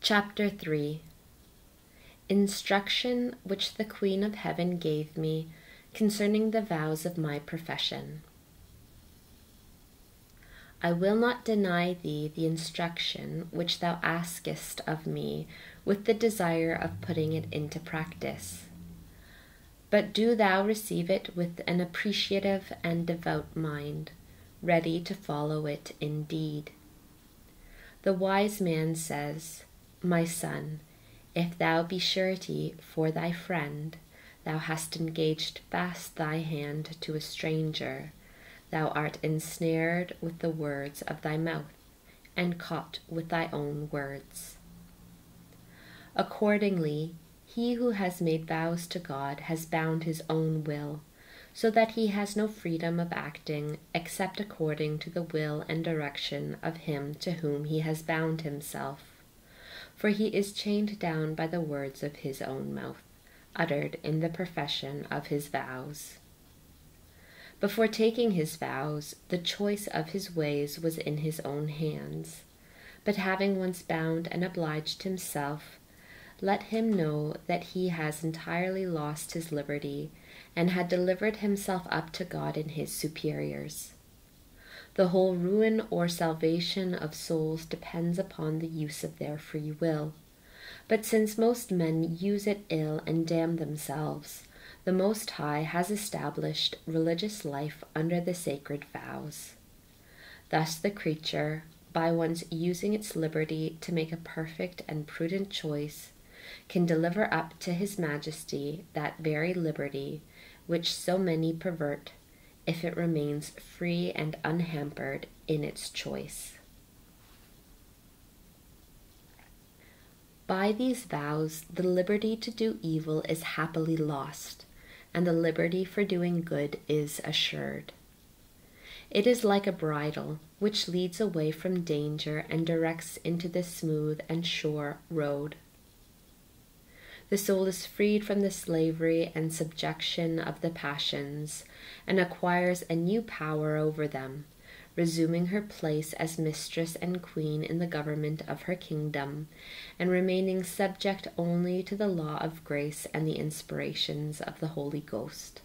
Chapter 3. Instruction which the Queen of Heaven gave me concerning the vows of my profession. I will not deny thee the instruction which thou askest of me with the desire of putting it into practice. But do thou receive it with an appreciative and devout mind, ready to follow it in deed. The wise man says, My son, if thou be surety for thy friend, thou hast engaged fast thy hand to a stranger, thou art ensnared with the words of thy mouth, and caught with thy own words. Accordingly, he who has made vows to God has bound his own will, so that he has no freedom of acting except according to the will and direction of him to whom he has bound himself, for he is chained down by the words of his own mouth, uttered in the profession of his vows. Before taking his vows, the choice of his ways was in his own hands, but having once bound and obliged himself, let him know that he has entirely lost his liberty, and had delivered himself up to God and his superiors. The whole ruin or salvation of souls depends upon the use of their free will, but since most men use it ill and damn themselves, the Most High has established religious life under the sacred vows. Thus the creature, by once using its liberty to make a perfect and prudent choice, can deliver up to His Majesty that very liberty which so many pervert, if it remains free and unhampered in its choice. By these vows, the liberty to do evil is happily lost, and the liberty for doing good is assured. It is like a bridle, which leads away from danger and directs into the smooth and sure road. The soul is freed from the slavery and subjection of the passions, and acquires a new power over them, resuming her place as mistress and queen in the government of her kingdom, and remaining subject only to the law of grace and the inspirations of the Holy Ghost.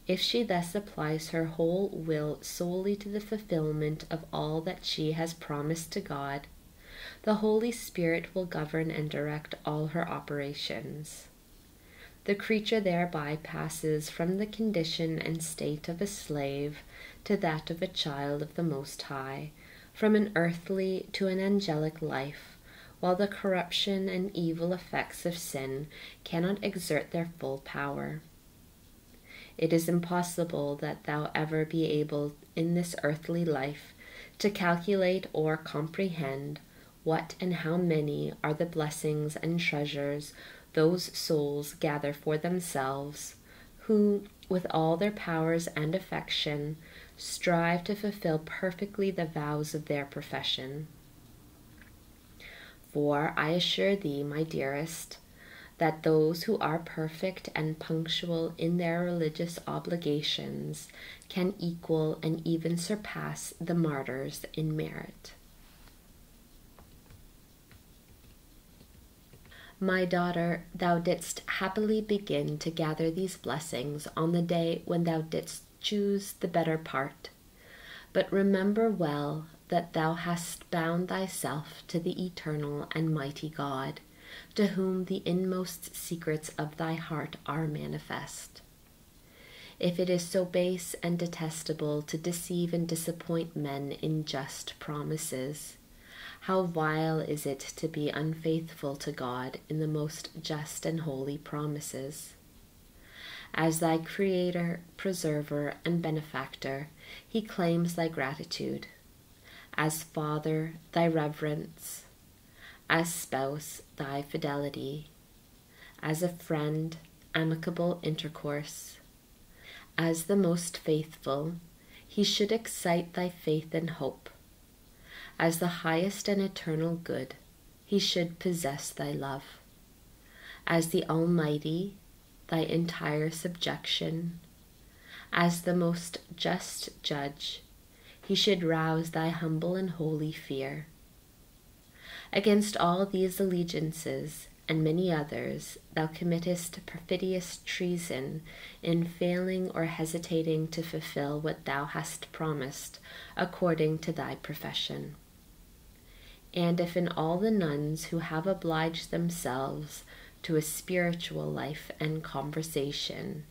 If she thus applies her whole will solely to the fulfillment of all that she has promised to God, the Holy Spirit will govern and direct all her operations. The creature thereby passes from the condition and state of a slave to that of a child of the Most High, from an earthly to an angelic life, while the corruption and evil effects of sin cannot exert their full power. It is impossible that thou ever be able in this earthly life to calculate or comprehend what and how many are the blessings and treasures those souls gather for themselves, who, with all their powers and affection, strive to fulfill perfectly the vows of their profession. For I assure thee, my dearest, that those who are perfect and punctual in their religious obligations can equal and even surpass the martyrs in merit. My daughter, thou didst happily begin to gather these blessings on the day when thou didst choose the better part. But remember well that thou hast bound thyself to the eternal and mighty God, to whom the inmost secrets of thy heart are manifest. If it is so base and detestable to deceive and disappoint men in just promises, how vile is it to be unfaithful to God in the most just and holy promises. As thy Creator, Preserver, and Benefactor, He claims thy gratitude. As Father, thy reverence. As Spouse, thy fidelity. As a friend, amicable intercourse. As the most faithful, He should excite thy faith and hope. As the highest and eternal good, He should possess thy love. As the Almighty, thy entire subjection. As the most just judge, He should rouse thy humble and holy fear. Against all these allegiances, and many others, thou committest perfidious treason in failing or hesitating to fulfill what thou hast promised, according to thy profession. And if in all the nuns who have obliged themselves to a spiritual life and conversation,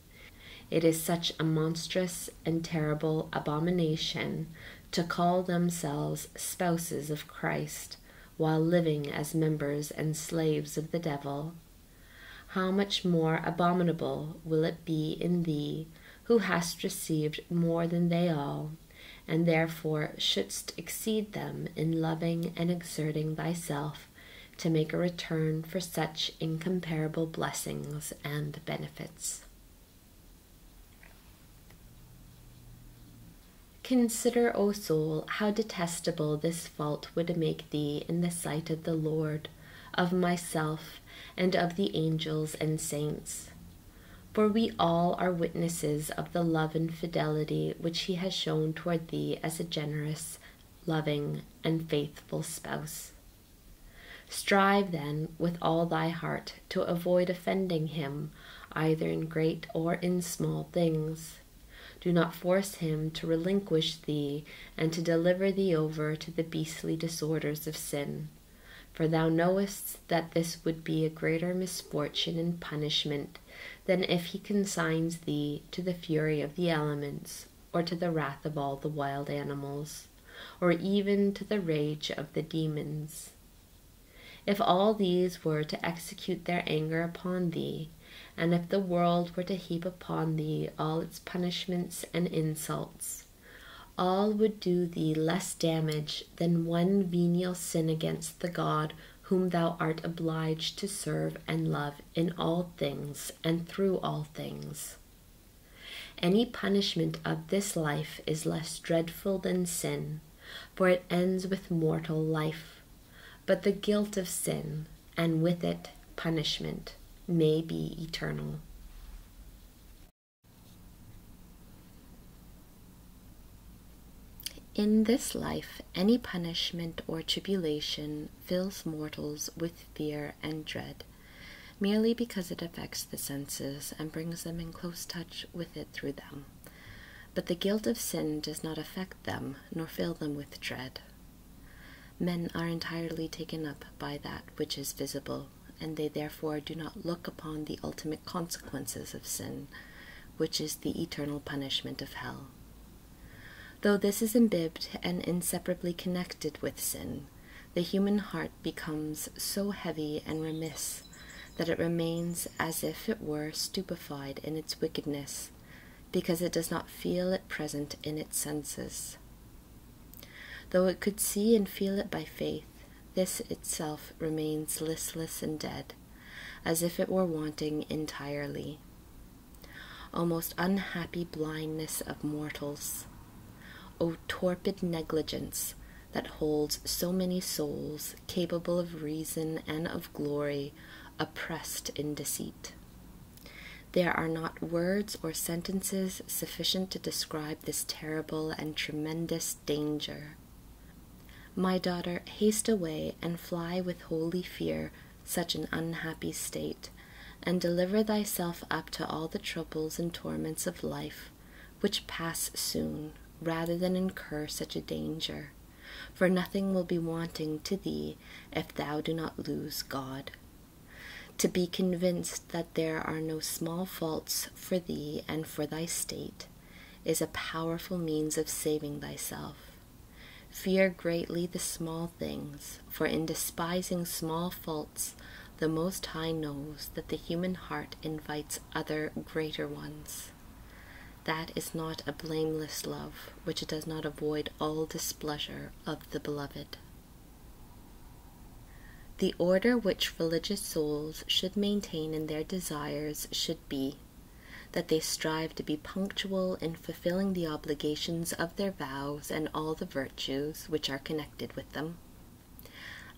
it is such a monstrous and terrible abomination to call themselves spouses of Christ, while living as members and slaves of the devil, how much more abominable will it be in thee, who hast received more than they all, and therefore shouldst exceed them in loving and exerting thyself to make a return for such incomparable blessings and benefits. Consider, O soul, how detestable this fault would make thee in the sight of the Lord, of myself, and of the angels and saints. For we all are witnesses of the love and fidelity which he has shown toward thee as a generous, loving, and faithful spouse. Strive then with all thy heart to avoid offending him, either in great or in small things. Do not force him to relinquish thee and to deliver thee over to the beastly disorders of sin, for thou knowest that this would be a greater misfortune and punishment than if he consigns thee to the fury of the elements, or to the wrath of all the wild animals, or even to the rage of the demons. If all these were to execute their anger upon thee, and if the world were to heap upon thee all its punishments and insults, all would do thee less damage than one venial sin against the God whom thou art obliged to serve and love in all things and through all things. Any punishment of this life is less dreadful than sin, for it ends with mortal life, but the guilt of sin, and with it punishment, may be eternal. In this life, any punishment or tribulation fills mortals with fear and dread, merely because it affects the senses and brings them in close touch with it through them. But the guilt of sin does not affect them, nor fill them with dread. Men are entirely taken up by that which is visible, and they therefore do not look upon the ultimate consequences of sin, which is the eternal punishment of hell. Though this is imbibed and inseparably connected with sin, the human heart becomes so heavy and remiss that it remains as if it were stupefied in its wickedness, because it does not feel it present in its senses. Though it could see and feel it by faith, this itself remains listless and dead, as if it were wanting entirely. O most unhappy blindness of mortals! O torpid negligence that holds so many souls, capable of reason and of glory, oppressed in deceit! There are not words or sentences sufficient to describe this terrible and tremendous danger. My daughter, haste away and fly with holy fear such an unhappy state, and deliver thyself up to all the troubles and torments of life, which pass soon, rather than incur such a danger, for nothing will be wanting to thee if thou do not lose God. To be convinced that there are no small faults for thee and for thy state is a powerful means of saving thyself. Fear greatly the small things, for in despising small faults, the Most High knows that the human heart invites other greater ones. That is not a blameless love, which does not avoid all displeasure of the beloved. The order which religious souls should maintain in their desires should be that they strive to be punctual in fulfilling the obligations of their vows and all the virtues which are connected with them.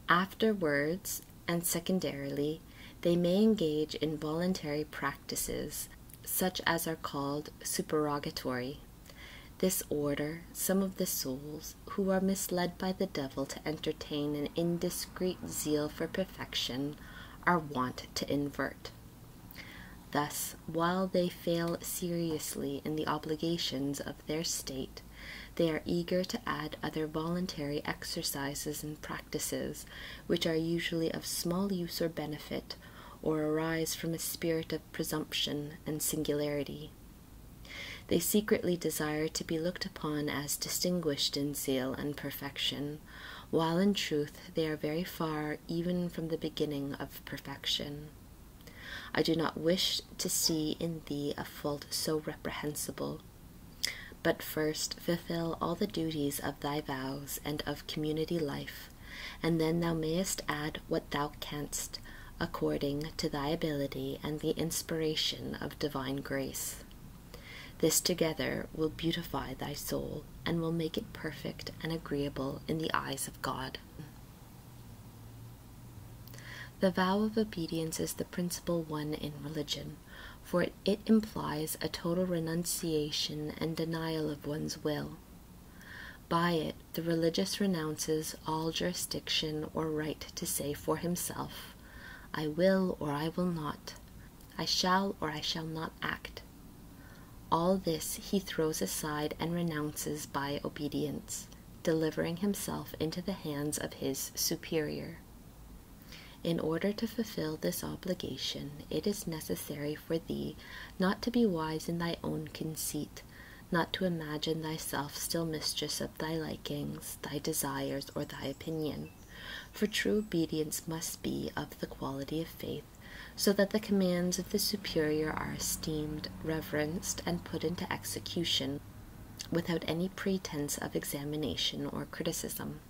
Afterwards, and secondarily, they may engage in voluntary practices, such as are called supererogatory. This order, some of the souls, who are misled by the devil to entertain an indiscreet zeal for perfection, are wont to invert. Thus, while they fail seriously in the obligations of their state, they are eager to add other voluntary exercises and practices, which are usually of small use or benefit, or arise from a spirit of presumption and singularity. They secretly desire to be looked upon as distinguished in zeal and perfection, while in truth they are very far even from the beginning of perfection. I do not wish to see in thee a fault so reprehensible, but first fulfill all the duties of thy vows and of community life, and then thou mayest add what thou canst, according to thy ability and the inspiration of divine grace. This together will beautify thy soul, and will make it perfect and agreeable in the eyes of God. The vow of obedience is the principal one in religion, for it implies a total renunciation and denial of one's will. By it, the religious renounces all jurisdiction or right to say for himself, I will or I will not, I shall or I shall not act. All this he throws aside and renounces by obedience, delivering himself into the hands of his superior. In order to fulfill this obligation, it is necessary for thee not to be wise in thy own conceit, not to imagine thyself still mistress of thy likings, thy desires, or thy opinion. For true obedience must be of the quality of faith, so that the commands of the superior are esteemed, reverenced, and put into execution, without any pretense of examination or criticism.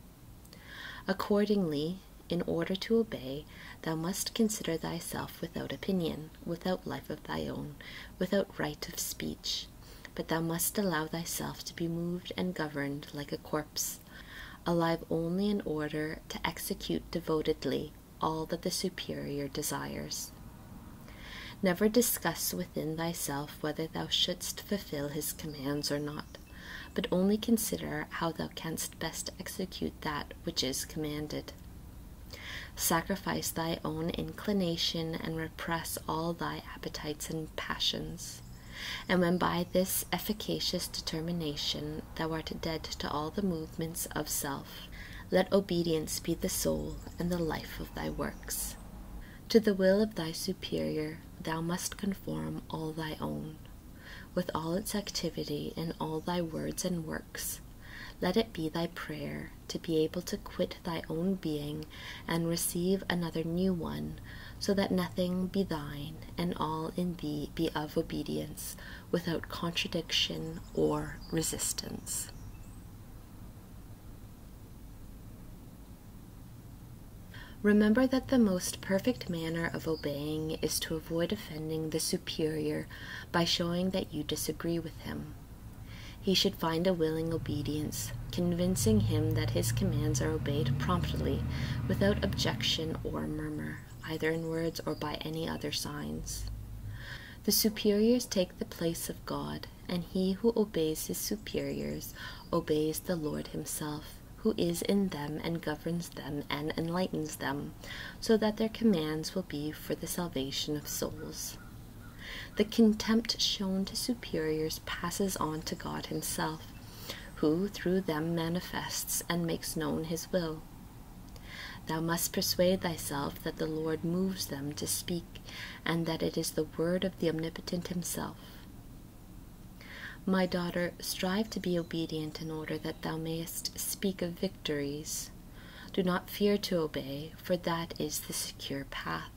Accordingly, in order to obey, thou must consider thyself without opinion, without life of thy own, without right of speech, but thou must allow thyself to be moved and governed like a corpse, alive only in order to execute devotedly all that the superior desires. Never discuss within thyself whether thou shouldst fulfill his commands or not, but only consider how thou canst best execute that which is commanded. Sacrifice thy own inclination and repress all thy appetites and passions. And when by this efficacious determination thou art dead to all the movements of self, let obedience be the soul and the life of thy works. To the will of thy superior thou must conform all thy own, with all its activity in all thy words and works. Let it be thy prayer to be able to quit thy own being and receive another new one, so that nothing be thine and all in thee be of obedience, without contradiction or resistance. Remember that the most perfect manner of obeying is to avoid offending the superior by showing that you disagree with him. He should find a willing obedience, convincing him that his commands are obeyed promptly, without objection or murmur, either in words or by any other signs. The superiors take the place of God, and he who obeys his superiors obeys the Lord himself, who is in them and governs them and enlightens them, so that their commands will be for the salvation of souls. The contempt shown to superiors passes on to God himself, who through them manifests and makes known his will. Thou must persuade thyself that the Lord moves them to speak, and that it is the word of the Omnipotent himself. My daughter, strive to be obedient in order that thou mayest speak of victories. Do not fear to obey, for that is the secure path,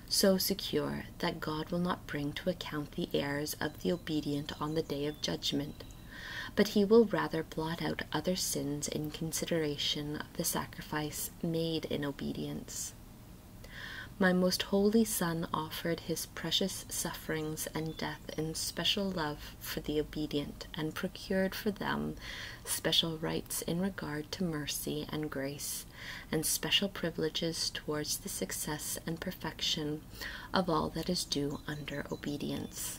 so secure that God will not bring to account the errors of the obedient on the day of judgment, but he will rather blot out other sins in consideration of the sacrifice made in obedience. My most holy Son offered his precious sufferings and death in special love for the obedient, and procured for them special rights in regard to mercy and grace, and special privileges towards the success and perfection of all that is due under obedience.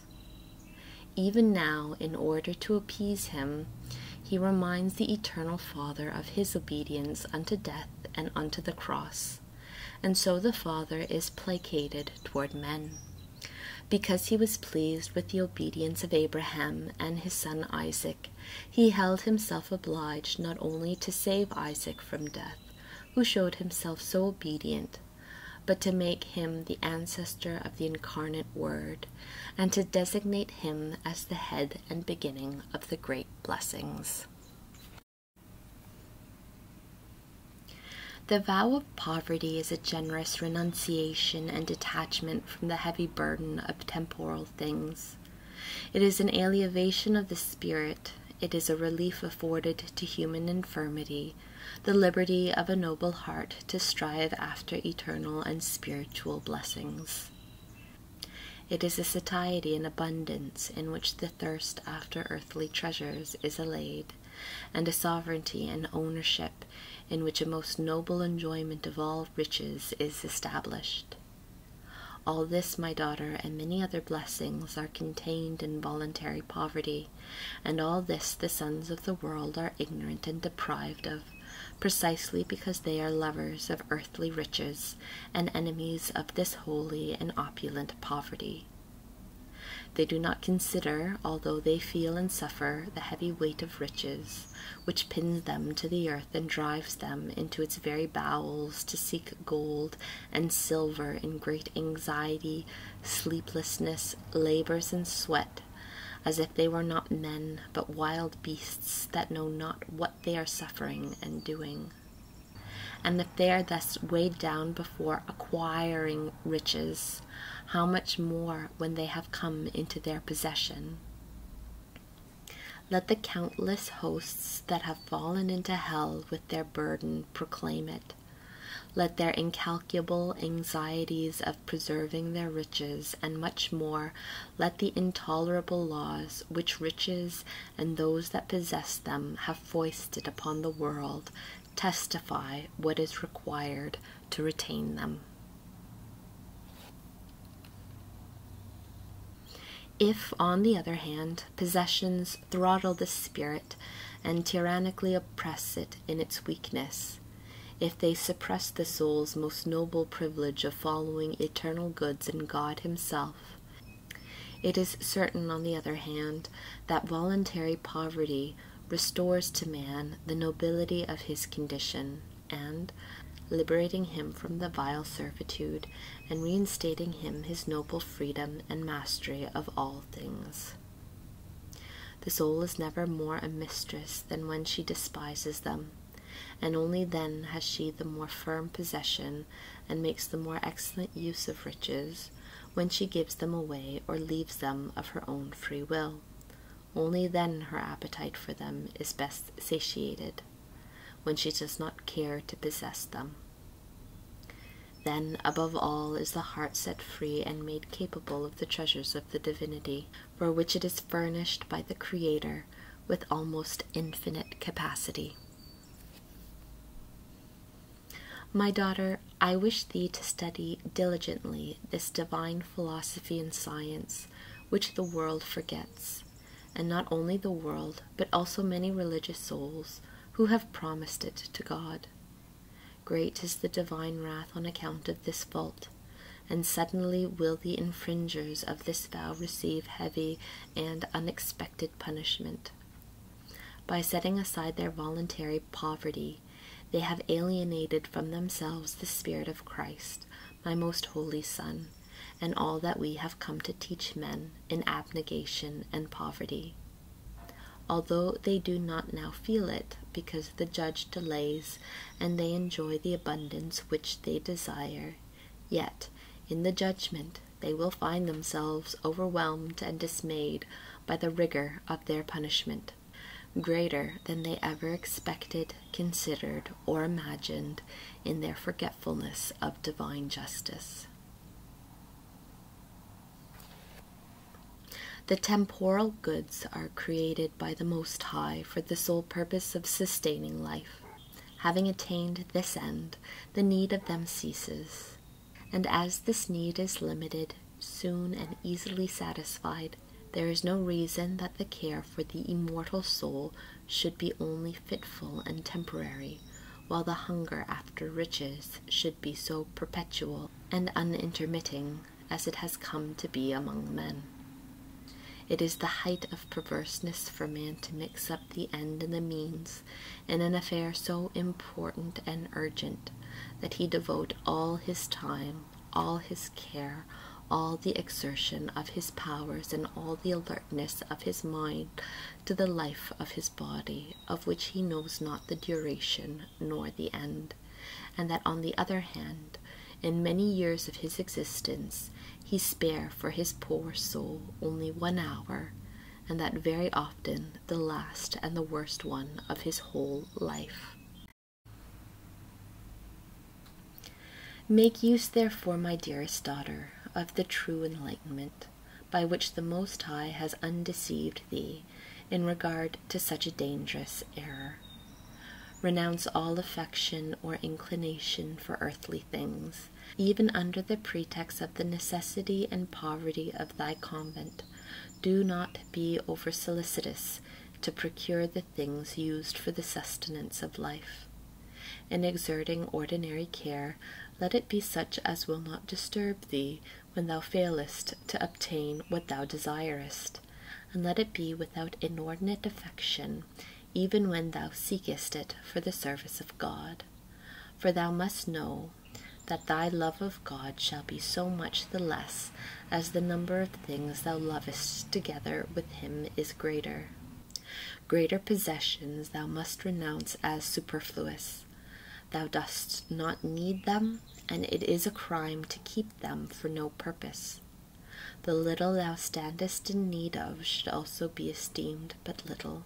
Even now, in order to appease him, he reminds the eternal Father of his obedience unto death and unto the cross, and so the Father is placated toward men. Because he was pleased with the obedience of Abraham and his son Isaac, he held himself obliged not only to save Isaac from death, who showed himself so obedient, but to make him the ancestor of the incarnate Word, and to designate him as the head and beginning of the great blessings. The vow of poverty is a generous renunciation and detachment from the heavy burden of temporal things. It is an alleviation of the spirit. It is a relief afforded to human infirmity, the liberty of a noble heart to strive after eternal and spiritual blessings. It is a satiety and abundance in which the thirst after earthly treasures is allayed, and a sovereignty and ownership in which a most noble enjoyment of all riches is established. All this, my daughter, and many other blessings are contained in voluntary poverty, and all this the sons of the world are ignorant and deprived of, precisely because they are lovers of earthly riches and enemies of this holy and opulent poverty. They do not consider, although they feel and suffer, the heavy weight of riches, which pins them to the earth and drives them into its very bowels to seek gold and silver in great anxiety, sleeplessness, labors, and sweat, as if they were not men, but wild beasts that know not what they are suffering and doing. And if they are thus weighed down before acquiring riches, how much more when they have come into their possession? Let the countless hosts that have fallen into hell with their burden proclaim it. Let their incalculable anxieties of preserving their riches, and much more, let the intolerable laws which riches and those that possess them have foisted upon the world, testify what is required to retain them. If, on the other hand, possessions throttle the spirit and tyrannically oppress it in its weakness, if they suppress the soul's most noble privilege of following eternal goods in God himself, it is certain, on the other hand, that voluntary poverty restores to man the nobility of his condition, and, liberating him from the vile servitude, and reinstating him his noble freedom and mastery of all things. The soul is never more a mistress than when she despises them, and only then has she the more firm possession and makes the more excellent use of riches, when she gives them away or leaves them of her own free will. Only then her appetite for them is best satiated, when she does not care to possess them. Then, above all, is the heart set free and made capable of the treasures of the divinity, for which it is furnished by the Creator with almost infinite capacity. My daughter, I wish thee to study diligently this divine philosophy and science, which the world forgets, and not only the world, but also many religious souls who have promised it to God. Great is the divine wrath on account of this fault, and suddenly will the infringers of this vow receive heavy and unexpected punishment. By setting aside their voluntary poverty, they have alienated from themselves the Spirit of Christ, my most holy Son, and all that we have come to teach men in abnegation and poverty. Although they do not now feel it, because the judge delays, and they enjoy the abundance which they desire, yet, in the judgment, they will find themselves overwhelmed and dismayed by the rigor of their punishment, greater than they ever expected, considered, or imagined in their forgetfulness of divine justice. The temporal goods are created by the Most High for the sole purpose of sustaining life. Having attained this end, the need of them ceases, and as this need is limited, soon and easily satisfied, There is no reason that the care for the immortal soul should be only fitful and temporary, while the hunger after riches should be so perpetual and unintermitting as it has come to be among men. It is the height of perverseness for man to mix up the end and the means in an affair so important and urgent that he devote all his time, all his care, all the exertion of his powers, and all the alertness of his mind to the life of his body, of which he knows not the duration nor the end, and that on the other hand, in many years of his existence, he spare for his poor soul only 1 hour, and that very often the last and the worst one of his whole life. Make use, therefore, my dearest daughter, of the true enlightenment, by which the Most High has undeceived thee in regard to such a dangerous error. Renounce all affection or inclination for earthly things, even under the pretext of the necessity and poverty of thy convent. Do not be over-solicitous to procure the things used for the sustenance of life. In exerting ordinary care, let it be such as will not disturb thee when thou failest to obtain what thou desirest, and let it be without inordinate affection, even when thou seekest it for the service of God. For thou must know that thy love of God shall be so much the less as the number of things thou lovest together with him is greater. Greater possessions thou must renounce as superfluous. Thou dost not need them, and it is a crime to keep them for no purpose. The little thou standest in need of should also be esteemed but little,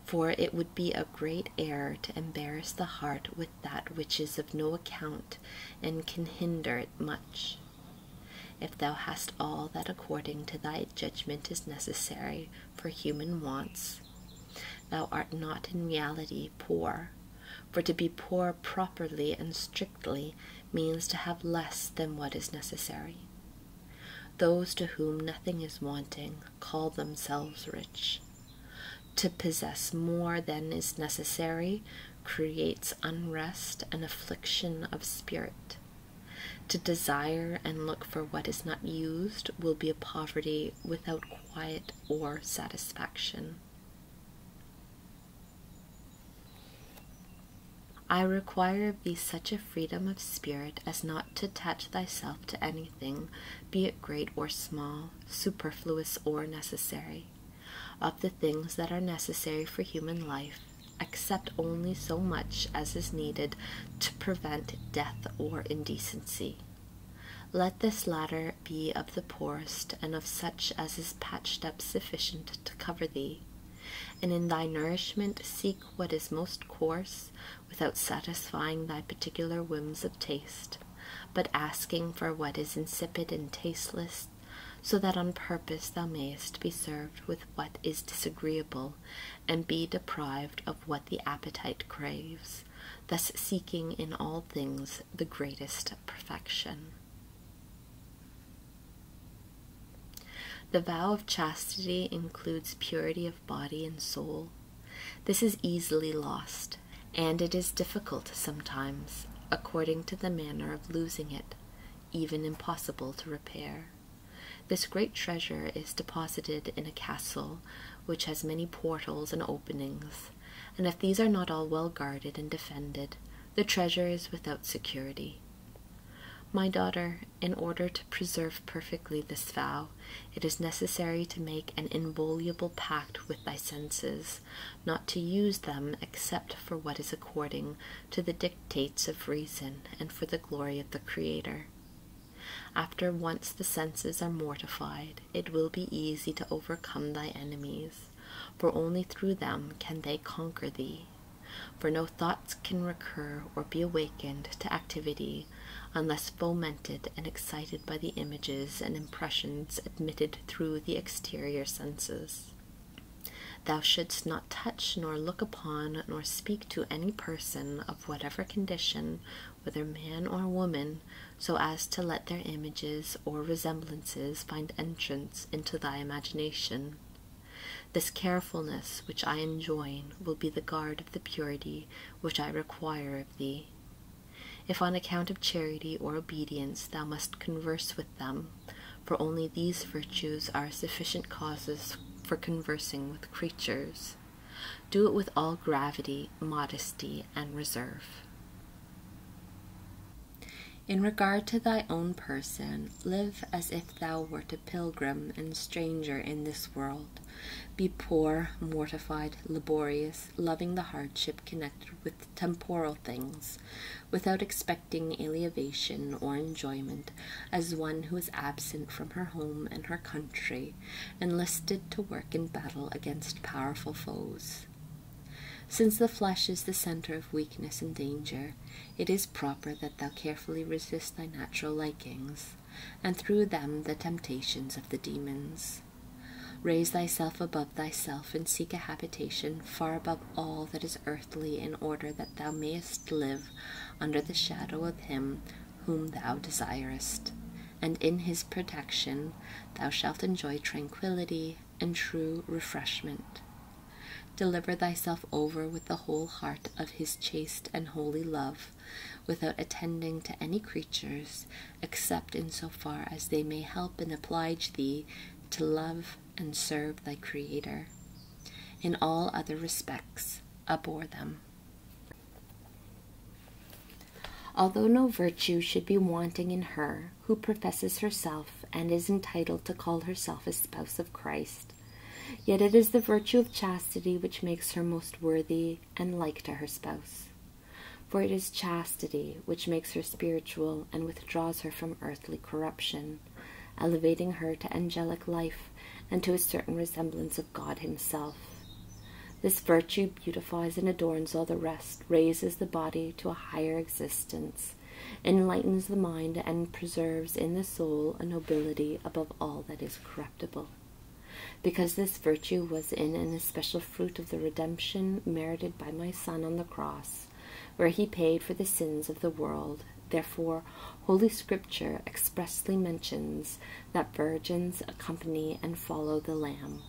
for it would be a great error to embarrass the heart with that which is of no account and can hinder it much. If thou hast all that according to thy judgment is necessary for human wants, thou art not in reality poor, for to be poor properly and strictly means to have less than what is necessary. Those to whom nothing is wanting call themselves rich. To possess more than is necessary creates unrest and affliction of spirit. To desire and look for what is not used will be a poverty without quiet or satisfaction. I require of thee such a freedom of spirit as not to attach thyself to anything, be it great or small, superfluous or necessary. Of the things that are necessary for human life, accept only so much as is needed to prevent death or indecency. Let this latter be of the poorest, and of such as is patched up sufficient to cover thee. And in thy nourishment seek what is most coarse, without satisfying thy particular whims of taste, but asking for what is insipid and tasteless, so that on purpose thou mayest be served with what is disagreeable, and be deprived of what the appetite craves, thus seeking in all things the greatest perfection. The vow of chastity includes purity of body and soul. This is easily lost, and it is difficult sometimes, according to the manner of losing it, even impossible to repair. This great treasure is deposited in a castle which has many portals and openings, and if these are not all well guarded and defended, the treasure is without security. My daughter, in order to preserve perfectly this vow, it is necessary to make an inviolable pact with thy senses, not to use them except for what is according to the dictates of reason and for the glory of the Creator. After once the senses are mortified, it will be easy to overcome thy enemies, for only through them can they conquer thee. For no thoughts can recur or be awakened to activity unless fomented and excited by the images and impressions admitted through the exterior senses. Thou shouldst not touch, nor look upon, nor speak to any person of whatever condition, whether man or woman, so as to let their images or resemblances find entrance into thy imagination. This carefulness which I enjoin will be the guard of the purity which I require of thee. If on account of charity or obedience thou must converse with them, for only these virtues are sufficient causes for conversing with creatures, do it with all gravity, modesty, and reserve. In regard to thy own person, live as if thou wert a pilgrim and stranger in this world. Be poor, mortified, laborious, loving the hardship connected with temporal things, without expecting elevation or enjoyment, as one who is absent from her home and her country, enlisted to work in battle against powerful foes. Since the flesh is the center of weakness and danger, it is proper that thou carefully resist thy natural likings, and through them the temptations of the demons. Raise thyself above thyself, and seek a habitation far above all that is earthly, in order that thou mayest live under the shadow of him whom thou desirest, and in his protection thou shalt enjoy tranquillity and true refreshment. Deliver thyself over with the whole heart of his chaste and holy love, without attending to any creatures, except in so far as they may help and oblige thee to love and serve thy Creator. In all other respects, abhor them. Although no virtue should be wanting in her who professes herself and is entitled to call herself a spouse of Christ, yet it is the virtue of chastity which makes her most worthy and like to her spouse. For it is chastity which makes her spiritual and withdraws her from earthly corruption, elevating her to angelic life and to a certain resemblance of God himself. This virtue beautifies and adorns all the rest, raises the body to a higher existence, enlightens the mind, and preserves in the soul a nobility above all that is corruptible. Because this virtue was in an especial fruit of the redemption merited by my Son on the cross, where he paid for the sins of the world, therefore Holy Scripture expressly mentions that virgins accompany and follow the Lamb.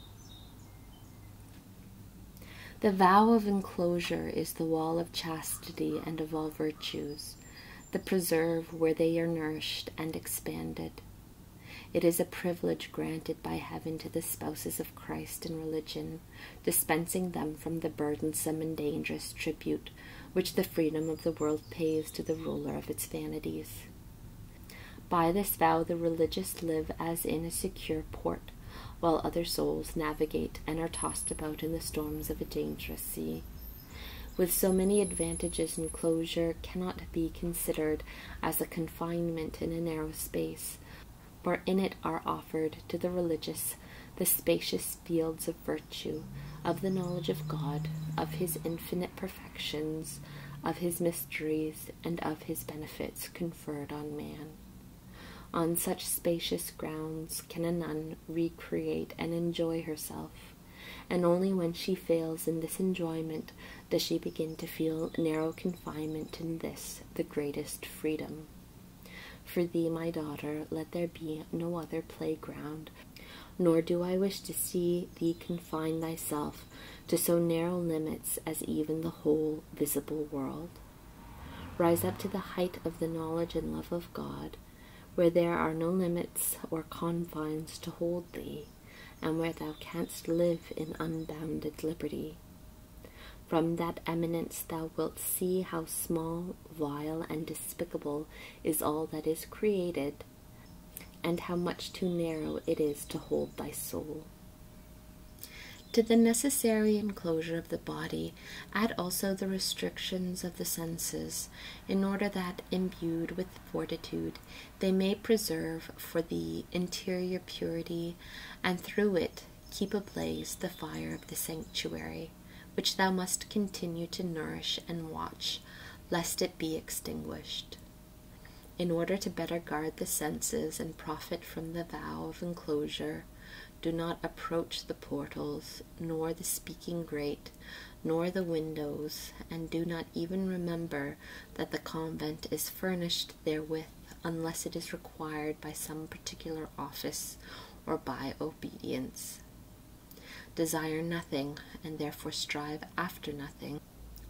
The vow of enclosure is the wall of chastity and of all virtues, the preserve where they are nourished and expanded. It is a privilege granted by heaven to the spouses of Christ in religion, dispensing them from the burdensome and dangerous tribute which the freedom of the world pays to the ruler of its vanities. By this vow the religious live as in a secure port, while other souls navigate and are tossed about in the storms of a dangerous sea. With so many advantages, enclosure cannot be considered as a confinement in a narrow space, for in it are offered to the religious the spacious fields of virtue, of the knowledge of God, of his infinite perfections, of his mysteries, and of his benefits conferred on man. On such spacious grounds can a nun recreate and enjoy herself, and only when she fails in this enjoyment does she begin to feel narrow confinement in this, the greatest freedom. For thee, my daughter, let there be no other playground, nor do I wish to see thee confine thyself to so narrow limits as even the whole visible world. Rise up to the height of the knowledge and love of God, where there are no limits or confines to hold thee, and where thou canst live in unbounded liberty. From that eminence thou wilt see how small, vile, and despicable is all that is created, and how much too narrow it is to hold thy soul. To the necessary enclosure of the body add also the restrictions of the senses, in order that, imbued with fortitude, they may preserve for thee interior purity, and through it keep ablaze the fire of the sanctuary, which thou must continue to nourish and watch, lest it be extinguished. In order to better guard the senses and profit from the vow of enclosure, do not approach the portals, nor the speaking grate, nor the windows, and do not even remember that the convent is furnished therewith unless it is required by some particular office or by obedience. Desire nothing, and therefore strive after nothing,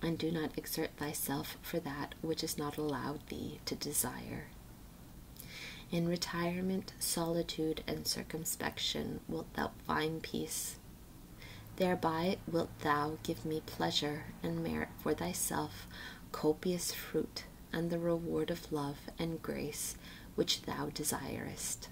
and do not exert thyself for that which is not allowed thee to desire. In retirement, solitude, and circumspection wilt thou find peace. Thereby wilt thou give me pleasure, and merit for thyself copious fruit, and the reward of love and grace which thou desirest.